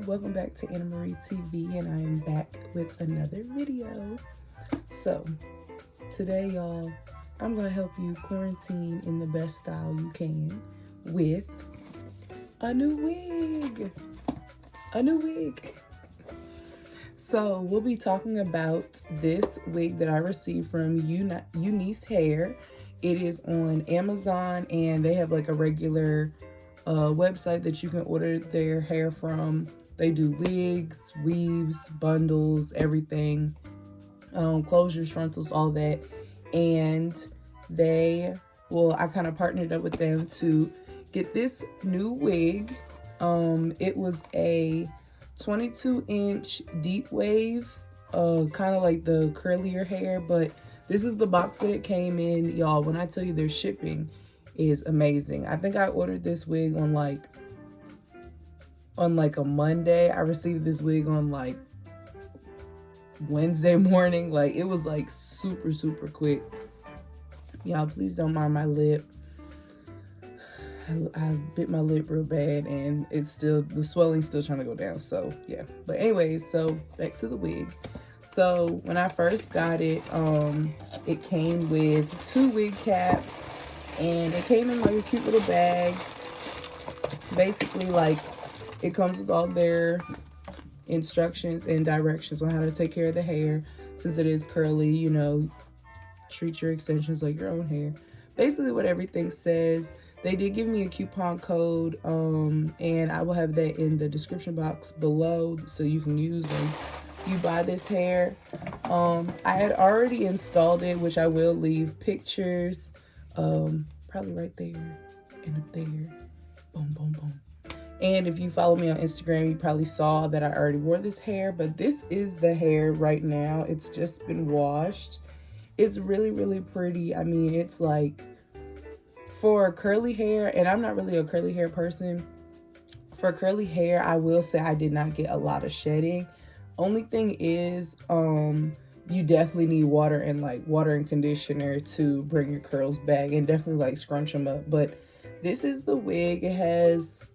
welcome back to AnnaMar'eeTV, and I am back with another video. So today, y'all, I'm gonna help you quarantine in the best style you can with a new wig. So we'll be talking about this wig that I received from Unice hair. It is on Amazon, and they have like a regular website that you can order their hair from. They do wigs, weaves, bundles, everything, closures, frontals, all that. And I kind of partnered up with them to get this new wig. It was a 22-inch deep wave, kind of like the curlier hair, but this is the box that it came in. Y'all, when I tell you their shipping is amazing. I think I ordered this wig on like a Monday. I received this wig on like Wednesday morning. Like, it was like super quick. Y'all, please don't mind my lip. I bit my lip real bad, and the swelling's still trying to go down. So yeah, but anyways, so back to the wig. So when I first got it, it came with 2 wig caps, and it came in like a cute little bag. Basically, like, it comes with all their instructions and directions on how to take care of the hair. Since it is curly, you know, treat your extensions like your own hair. Basically what everything says. They did give me a coupon code, and I will have that in the description box below so you can use when you buy this hair. I had already installed it, which I will leave pictures, probably right there and up there. Boom. And if you follow me on Instagram, you probably saw that I already wore this hair, but this is the hair right now. It's just been washed. It's really pretty. I mean, it's like, for curly hair, and I'm not really a curly hair person, for curly hair, I will say I did not get a lot of shedding. Only thing is, you definitely need water and conditioner to bring your curls back, and definitely like scrunch them up. But this is the wig. It has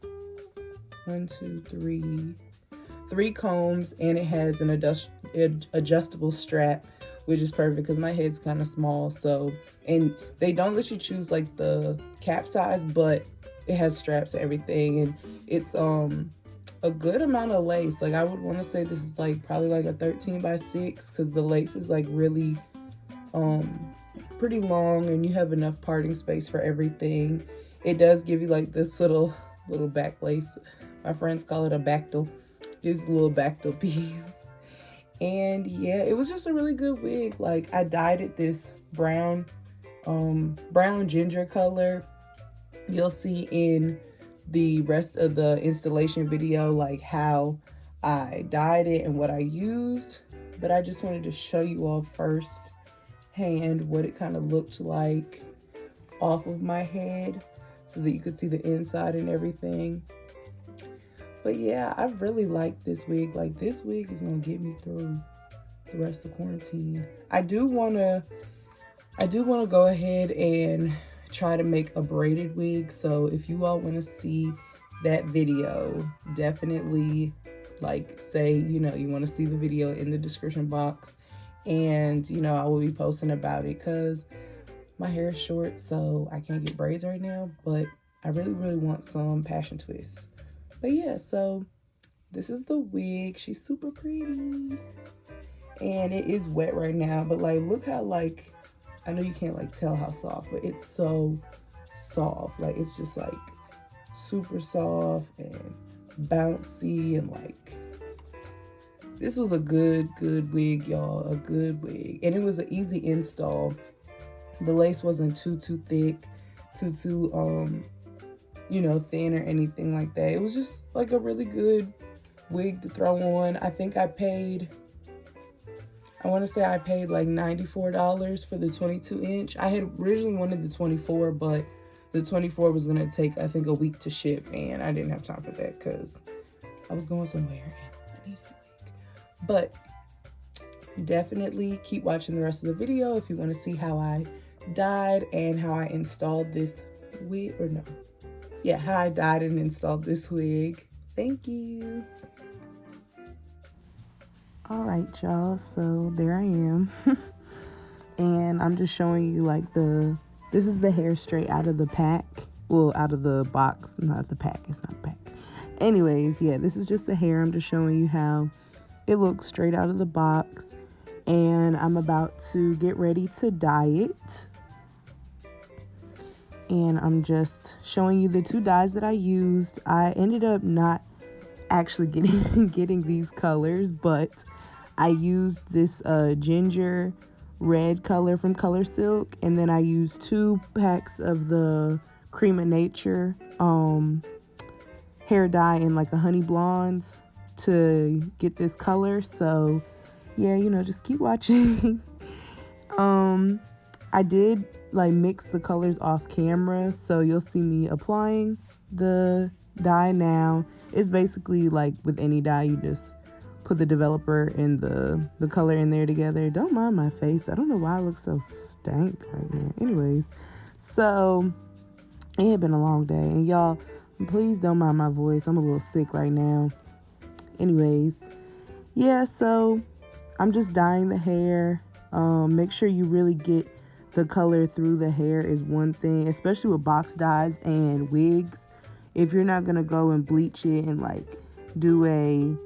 3 combs, and it has an adjustable strap, which is perfect because my head's kind of small. So, and they don't let you choose like the cap size, but it has straps and everything, and it's a good amount of lace. Like, I would want to say this is like probably like a 13x6, because the lace is like really pretty long, and you have enough parting space for everything. It does give you like this little back lace. My friends call it a bactal. Gives a little bactal piece. And yeah, it was just a really good wig. Like, I dyed it this brown ginger color. You'll see in the rest of the installation video like how I dyed it and what I used, but I just wanted to show you all first hand what it kind of looked like off of my head so that you could see the inside and everything. But yeah, I really like this wig. Like, this wig is gonna get me through the rest of quarantine. I do wanna go ahead and try to make a braided wig. So if you all wanna see that video, definitely like say, you know, you wanna see the video in the description box, and you know, I will be posting about it because my hair is short, so I can't get braids right now, but I really want some passion twists. But yeah, so this is the wig. She's super pretty. And it is wet right now, but like, look how, like, I know you can't like tell how soft, but it's so soft. Like, it's just like super soft and bouncy, and like, this was a good wig, y'all. A good wig. And it was an easy install. The lace wasn't too thick, too you know, thin or anything like that. It was just like a really good wig to throw on. I think I want to say I paid like $94 for the 22-inch. I had originally wanted the 24, but the 24 was going to take, I think, a week to ship, and I didn't have time for that because I was going somewhere and I needed a wig. But definitely keep watching the rest of the video if you want to see how I dyed and how I installed this wig, how I dyed and installed this wig. Thank you. All right, y'all, so there I am. And I'm just showing you like this is the hair straight out of the pack. Well, out of the box, not the pack. It's not a pack. Anyways, yeah, this is just the hair. I'm just showing you how it looks straight out of the box. And I'm about to get ready to dye it. And I'm just showing you the 2 dyes that I used. I ended up not actually getting these colors, but I used this ginger red color from Color Silk, and then I used 2 packs of the Creme of Nature hair dye in like a honey blondes to get this color. So yeah, you know, just keep watching. I did like mix the colors off camera, so you'll see me applying the dye now. It's basically like with any dye, you just put the developer and the color in there together. Don't mind my face. I don't know why I look so stank right now. Anyways, so it had been a long day, and y'all, please don't mind my voice. I'm a little sick right now. Anyways, yeah, so I'm just dyeing the hair. Make sure you really get the color through the hair is one thing, especially with box dyes and wigs. If you're not gonna go and bleach it and like do a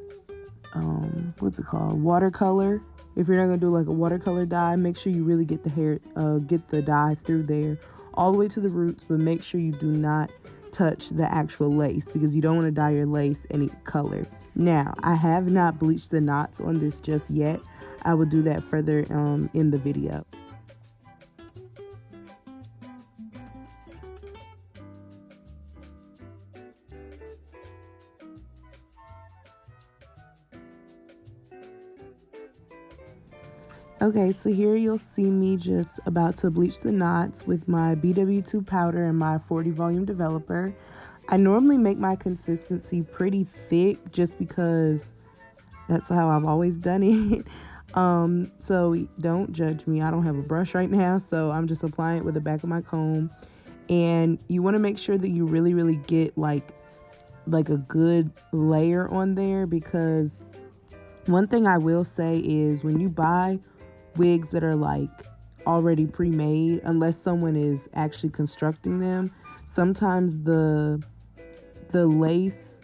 what's it called, watercolor, if you're not gonna do like a watercolor dye, make sure you really get the hair get the dye through there all the way to the roots, but make sure you do not touch the actual lace, because you don't want to dye your lace any color. Now, I have not bleached the knots on this just yet. I will do that further in the video. Okay, so here you'll see me just about to bleach the knots with my BW2 powder and my 40 volume developer. I normally make my consistency pretty thick just because that's how I've always done it. So don't judge me. I don't have a brush right now, so I'm just applying it with the back of my comb. And you want to make sure that you really get like a good layer on there, because one thing I will say is when you buy wigs that are like already pre-made, unless someone is actually constructing them, sometimes the lace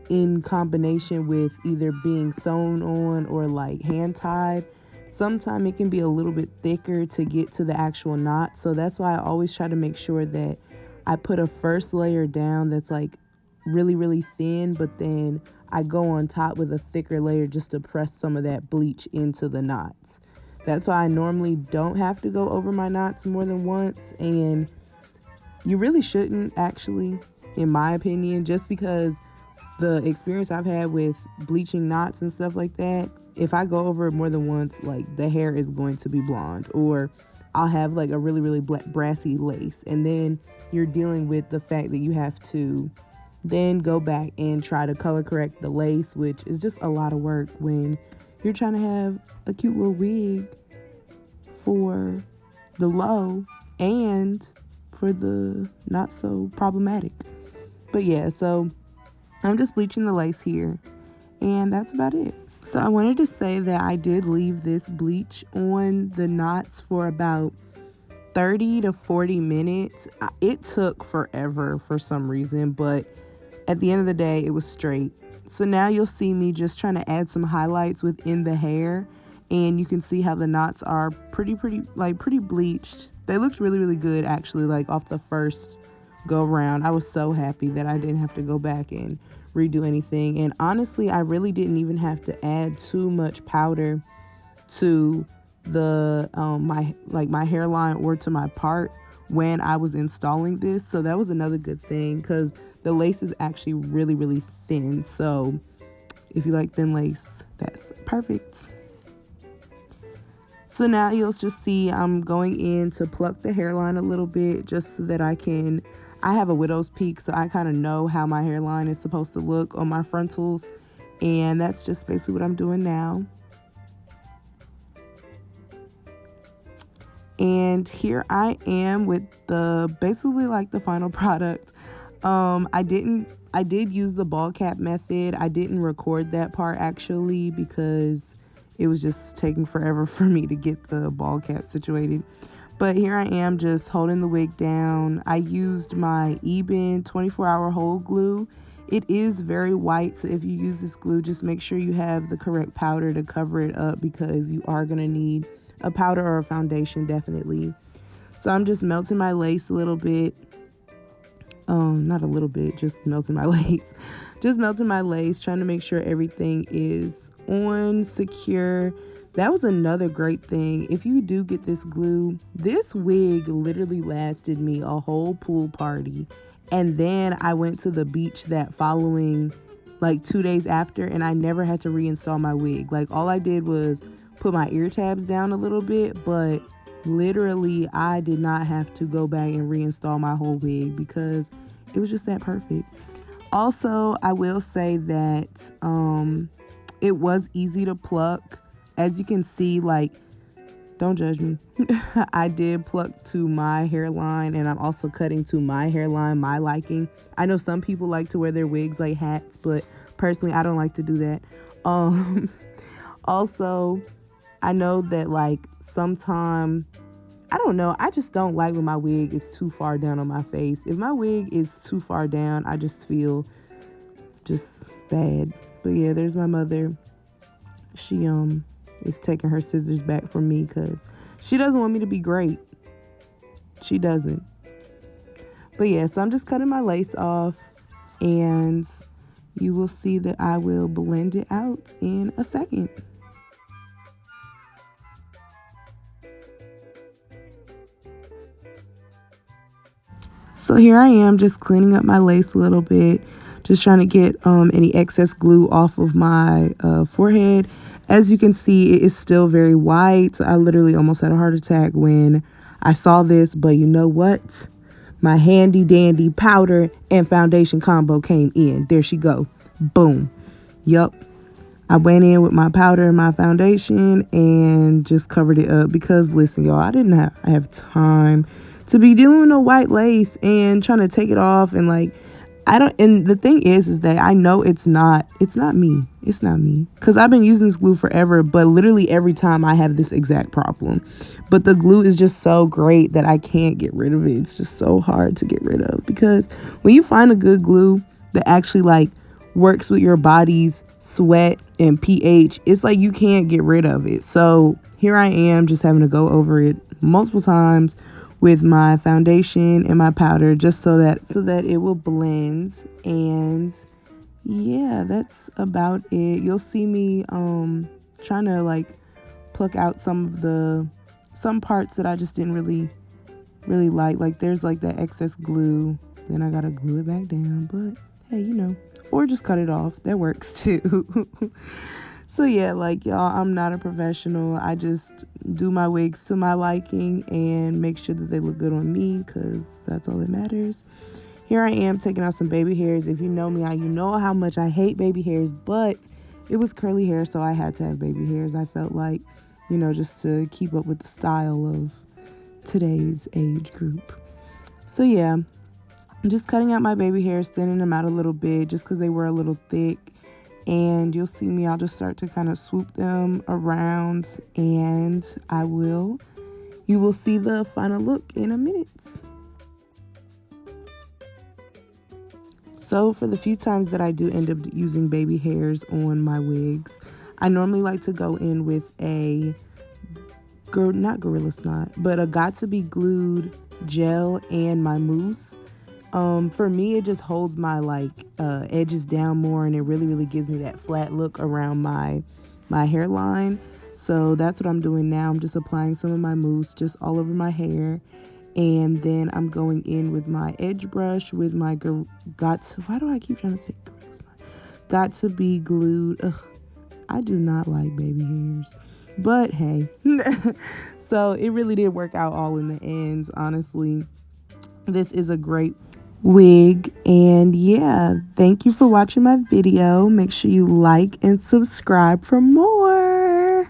in combination with either being sewn on or like hand tied, sometimes it can be a little bit thicker to get to the actual knot. So that's why I always try to make sure that I put a first layer down that's like really thin, but then I go on top with a thicker layer just to press some of that bleach into the knots. That's why I normally don't have to go over my knots more than once, and you really shouldn't actually, in my opinion, just because the experience I've had with bleaching knots and stuff like that, if I go over it more than once, like the hair is going to be blonde, or I'll have like a really brassy lace, and then you're dealing with the fact that you have to then go back and try to color correct the lace, which is just a lot of work when you're trying to have a cute little wig for the low and for the not so problematic. But yeah, so I'm just bleaching the lace here, and that's about it. So I wanted to say that I did leave this bleach on the knots for about 30 to 40 minutes. It took forever for some reason, but at the end of the day, it was straight. So now you'll see me just trying to add some highlights within the hair, and you can see how the knots are pretty bleached. They looked really good actually, like off the first go around. I was so happy that I didn't have to go back and redo anything. And honestly, I really didn't even have to add too much powder to the my hairline or to my part when I was installing this. So that was another good thing, because the lace is actually really thin. So if you like thin lace, that's perfect. So now you'll just see I'm going in to pluck the hairline a little bit, just so that I have a widow's peak, so I kind of know how my hairline is supposed to look on my frontals. And that's just basically what I'm doing now. And here I am with basically like the final product. I did use the ball cap method. I didn't record that part actually, because it was just taking forever for me to get the ball cap situated. But here I am just holding the wig down. I used my Eben 24-hour hold glue. It is very white, so if you use this glue, just make sure you have the correct powder to cover it up, because you are going to need a powder or a foundation, definitely. So I'm just melting my lace a little bit. Not a little bit, just melting my lace. Just melting my lace, trying to make sure everything is on, secure. That was another great thing. If you do get this glue, this wig literally lasted me a whole pool party. And then I went to the beach that following, like 2 days after, and I never had to reinstall my wig. Like, all I did was put my ear tabs down a little bit, but literally I did not have to go back and reinstall my whole wig because it was just that perfect. Also, I will say that it was easy to pluck. As you can see, like, don't judge me. I did pluck to my hairline, and I'm also cutting to my hairline, my liking. I know some people like to wear their wigs like hats, but personally, I don't like to do that. Also, I know that, like, sometime, I don't know, I just don't like when my wig is too far down on my face. If my wig is too far down, I just feel just bad. But yeah, there's my mother. She is taking her scissors back from me because she doesn't want me to be great. She doesn't. But yeah, so I'm just cutting my lace off, and you will see that I will blend it out in a second. So here I am, just cleaning up my lace a little bit, just trying to get any excess glue off of my forehead. As you can see, it is still very white. I literally almost had a heart attack when I saw this, but you know what? My handy dandy powder and foundation combo came in. There she go. Boom. Yup. I went in with my powder and my foundation and just covered it up because, listen, y'all, I didn't have time to be dealing with no white lace and trying to take it off, and like, and the thing is that I know it's not me. It's not me. Because I've been using this glue forever, but literally every time I have this exact problem. But the glue is just so great that I can't get rid of it. It's just so hard to get rid of, because when you find a good glue that actually like works with your body's sweat and pH, it's like you can't get rid of it. So here I am just having to go over it multiple times with my foundation and my powder, just so that it will blend. And yeah, that's about it. You'll see me trying to like pluck out some parts that I just didn't really like there's like that excess glue, then I gotta glue it back down. But hey, you know, or just cut it off, that works too. So yeah, like, y'all, I'm not a professional. I just do my wigs to my liking and make sure that they look good on me, because that's all that matters. Here I am taking out some baby hairs. If you know me, you know how much I hate baby hairs, but it was curly hair, so I had to have baby hairs. I felt like, you know, just to keep up with the style of today's age group. So yeah, I'm just cutting out my baby hairs, thinning them out a little bit just because they were a little thick. And you'll see me, I'll just start to kind of swoop them around, and you will see the final look in a minute. So for the few times that I do end up using baby hairs on my wigs, I normally like to go in with not Gorilla Snot, but a Got To Be Glued gel and my mousse. For me, it just holds my edges down more, and it really gives me that flat look around my hairline. So that's what I'm doing now. I'm just applying some of my mousse just all over my hair, and then I'm going in with my edge brush with my Got To Be Glued. Ugh, I do not like baby hairs, but hey. So it really did work out all in the end, honestly. This is a great wig, and yeah, thank you for watching my video. Make sure you like and subscribe for more.